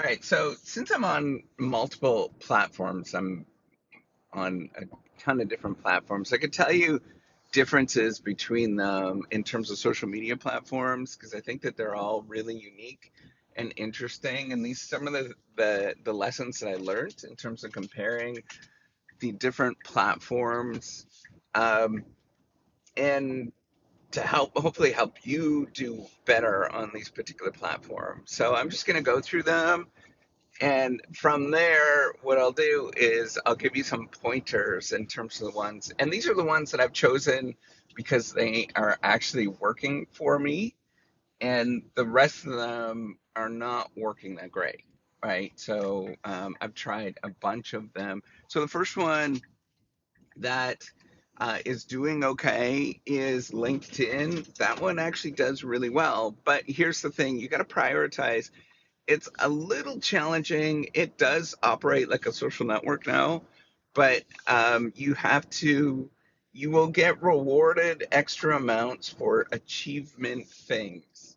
All right, so since I'm on multiple platforms, I'm on a ton of different platforms. I could tell you differences between them in terms of social media platforms because I think that they're all really unique and interesting. And these some of the lessons that I learned in terms of comparing the different platforms, um, and to help hopefully help you do better on these particular platforms. So I'm just going to go through them. And from there, what I'll do is I'll give you some pointers in terms of the ones, and these are the ones that I've chosen because they are actually working for me, and the rest of them are not working that great, right? So I've tried a bunch of them. So the first one that is doing okay is LinkedIn. That one actually does really well, but here's the thing: you got to prioritize. It's a little challenging. It does operate like a social network now, but you will get rewarded extra amounts for achievement things.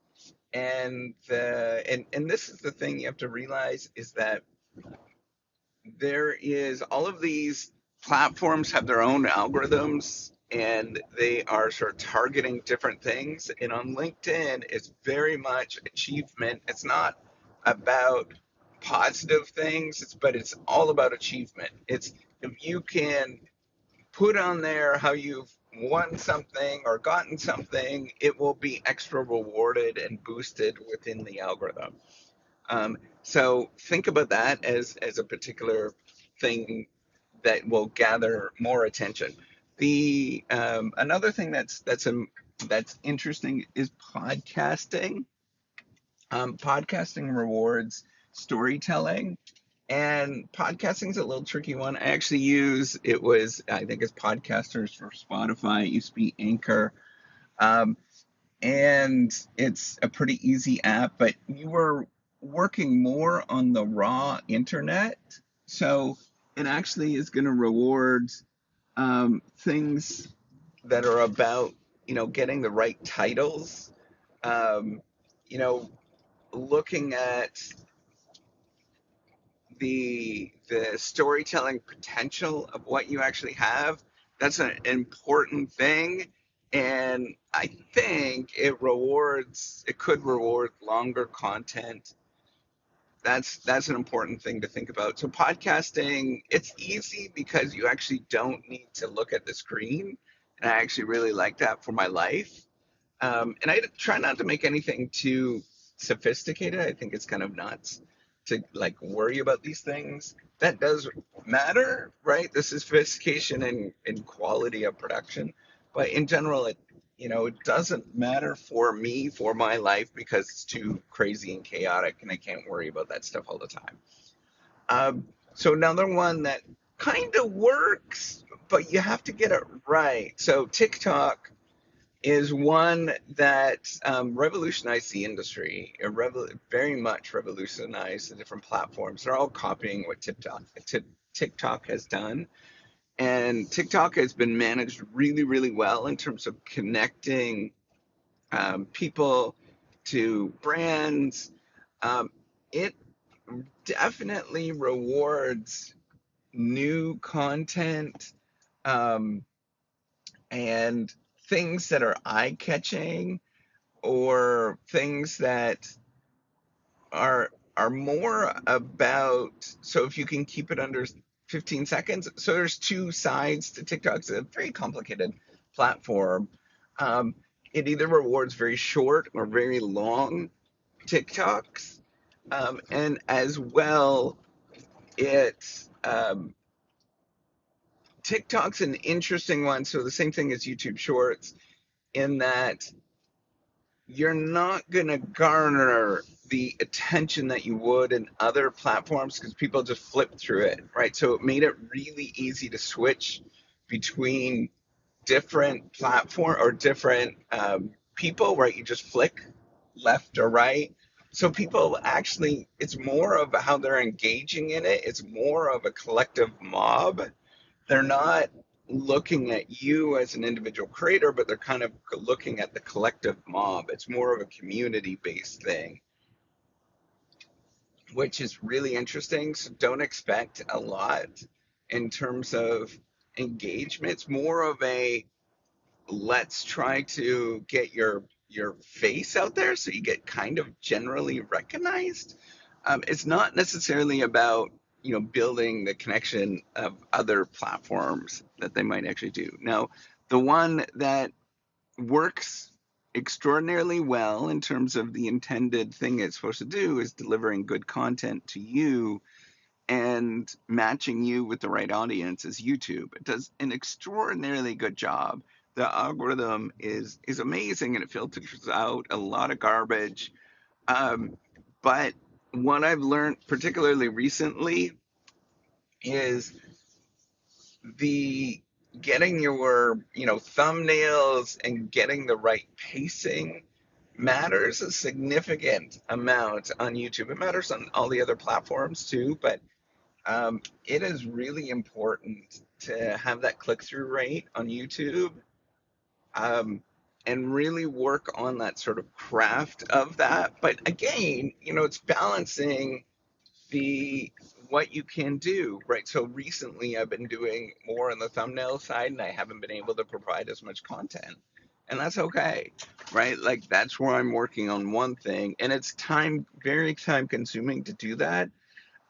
And this is the thing you have to realize is that there is all of these platforms have their own algorithms and they are sort of targeting different things. And on LinkedIn, it's very much achievement. It's not about positive things, but it's all about achievement. It's if you can put on there how you've won something or gotten something, it will be extra rewarded and boosted within the algorithm. So think about that as a particular thing that will gather more attention. The Another thing that's interesting is podcasting. Podcasting rewards storytelling, and podcasting is a little tricky one. I actually use it was I think it's Podcasters for Spotify. It used to be Anchor. Um, and it's a pretty easy app, but you were working more on the raw internet. So it actually is going to reward things that are about, getting the right titles, um, you know, looking at the storytelling potential of what you actually have. That's an important thing, and I think it could reward longer content. That's an important thing to think about. So podcasting, it's easy because you actually don't need to look at the screen, and I actually really like that for my life. And I try not to make anything too sophisticated. I think it's kind of nuts to like worry about these things. That does matter, right? The sophistication and quality of production. But in general, it doesn't matter for me, for my life, because it's too crazy and chaotic and I can't worry about that stuff all the time. So another one that kind of works, but you have to get it right. So TikTok is one that revolutionized the industry. It very much revolutionized the different platforms. They're all copying what TikTok has done. And TikTok has been managed really, really well in terms of connecting people to brands. It definitely rewards new content, um, and things that are eye catching or things that are more about, so if you can keep it under 15 seconds. So there's two sides to TikTok. It's a very complicated platform. um, it either rewards very short or very long TikToks, and as well it's TikTok's an interesting one. So the same thing as YouTube Shorts in that you're not going to garner the attention that you would in other platforms because people just flip through it, right? So it made it really easy to switch between different platform or different people, right? You just flick left or right. So people actually, it's more of how they're engaging in it. It's more of a collective mob. They're not looking at you as an individual creator, but they're kind of looking at the collective mob. It's more of a community based thing. which is really interesting. So don't expect a lot in terms of engagement. It's more of a let's try to get your face out there so you get kind of generally recognized. It's not necessarily about building the connection of other platforms that they might actually do. Now, the one that works extraordinarily well in terms of the intended thing it's supposed to do is delivering good content to you and matching you with the right audience is YouTube. It does an extraordinarily good job. The algorithm is amazing and it filters out a lot of garbage. But what I've learned particularly recently is the getting your thumbnails and getting the right pacing matters a significant amount on YouTube. It matters on all the other platforms too, but it is really important to have that click-through rate on YouTube, um, and really work on that sort of craft of that. But again, it's balancing the what you can do, right? So recently I've been doing more on the thumbnail side and I haven't been able to provide as much content. And that's okay, right? Like that's where I'm working on one thing and it's very time consuming to do that.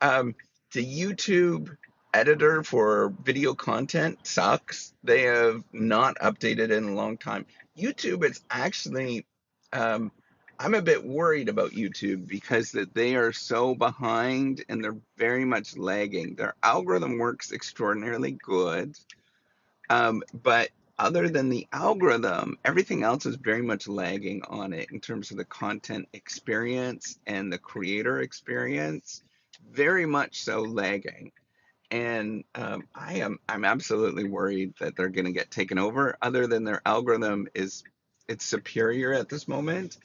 Um, the YouTube editor for video content sucks. They have not updated in a long time. YouTube is actually, um, I'm a bit worried about YouTube because that they are so behind and they're very much lagging. Their algorithm works extraordinarily good, but other than the algorithm, everything else is very much lagging on it in terms of the content experience and the creator experience, very much so lagging. And I'm absolutely worried that they're going to get taken over. Other than their algorithm it's superior at this moment,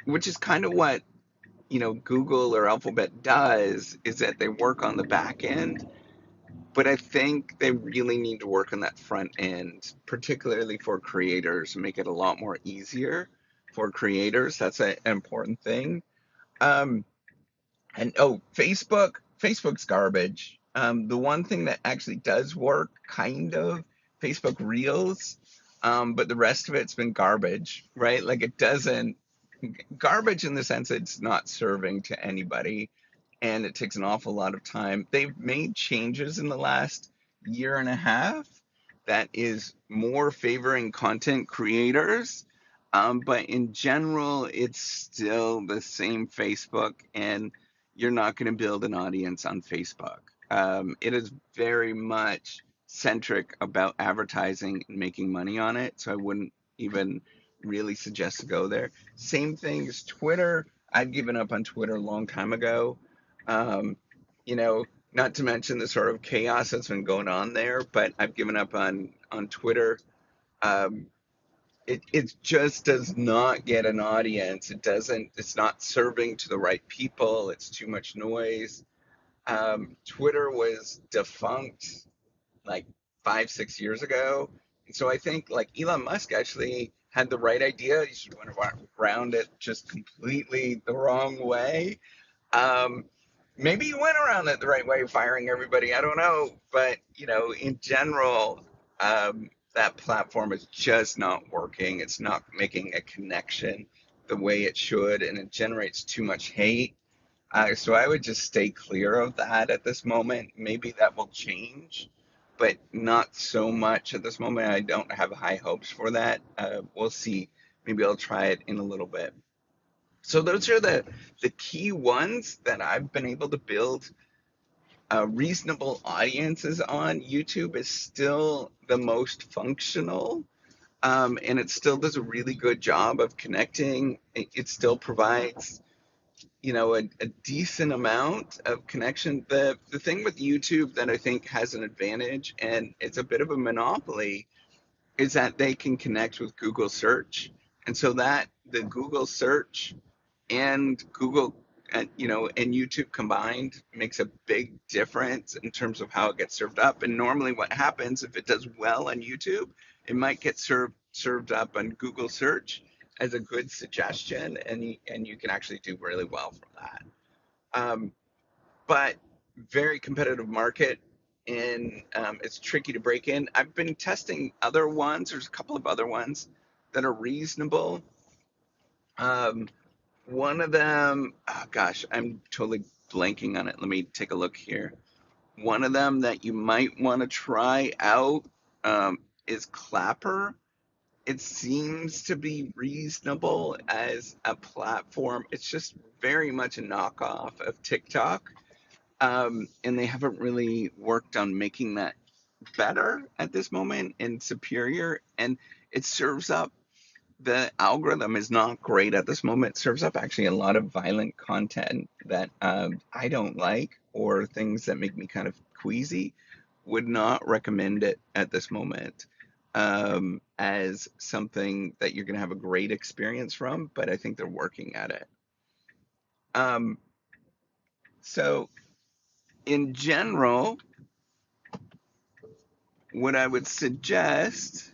which is kind of what Google or Alphabet does is that they work on the back end, but I think they really need to work on that front end, particularly for creators, make it a lot more easier for creators. That's an important thing. Um, and oh, Facebook's garbage. The one thing that actually does work, kind of, Facebook Reels, but the rest of it's been garbage, right? Like it doesn't garbage in the sense that it's not serving to anybody and it takes an awful lot of time. They've made changes in the last year and a half that is more favoring content creators. But in general, it's still the same Facebook, and you're not going to build an audience on Facebook. It is very much centric about advertising and making money on it, so I wouldn't even really suggest to go there. Same thing as Twitter. I've given up on Twitter a long time ago. Um, you know, not to mention the sort of chaos that's been going on there, but I've given up on Twitter. Um, it just does not get an audience. It's not serving to the right people. It's too much noise. Twitter was defunct like 5, 6 years ago. And so I think like Elon Musk actually had the right idea. He just went around it just completely the wrong way. Um, Maybe he went around it the right way, firing everybody. I don't know, but in general, that platform is just not working. It's not making a connection the way it should, and it generates too much hate. So I would just stay clear of that at this moment. Maybe that will change, but not so much at this moment. I don't have high hopes for that. We'll see. Maybe I'll try it in a little bit. So those are the key ones that I've been able to build reasonable audiences on. YouTube is still the most functional, and it still does a really good job of connecting. It still provides a decent amount of connection. The thing with YouTube that I think has an advantage, and it's a bit of a monopoly, is that they can connect with Google search. And so that the Google search and Google and YouTube combined makes a big difference in terms of how it gets served up. And normally what happens if it does well on YouTube, it might get served up on Google search as a good suggestion, and you can actually do really well from that. Um, but very competitive market, and it's tricky to break in. I've been testing other ones. There's a couple of other ones that are reasonable. Um, One of them, oh gosh, I'm totally blanking on it. Let me take a look here. One of them that you might want to try out is Clapper. It seems to be reasonable as a platform. It's just very much a knockoff of TikTok. And they haven't really worked on making that better at this moment and superior. And it serves up, the algorithm is not great at this moment. It serves up actually a lot of violent content that I don't like, or things that make me kind of queasy. Would not recommend it at this moment as something that you're going to have a great experience from, but I think they're working at it. Um, so, in general, what I would suggest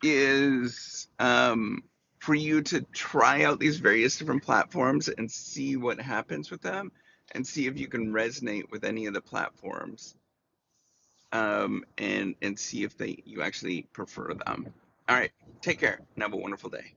is for you to try out these various different platforms and see what happens with them, and see if you can resonate with any of the platforms, and see if you actually prefer them. All right, take care and have a wonderful day.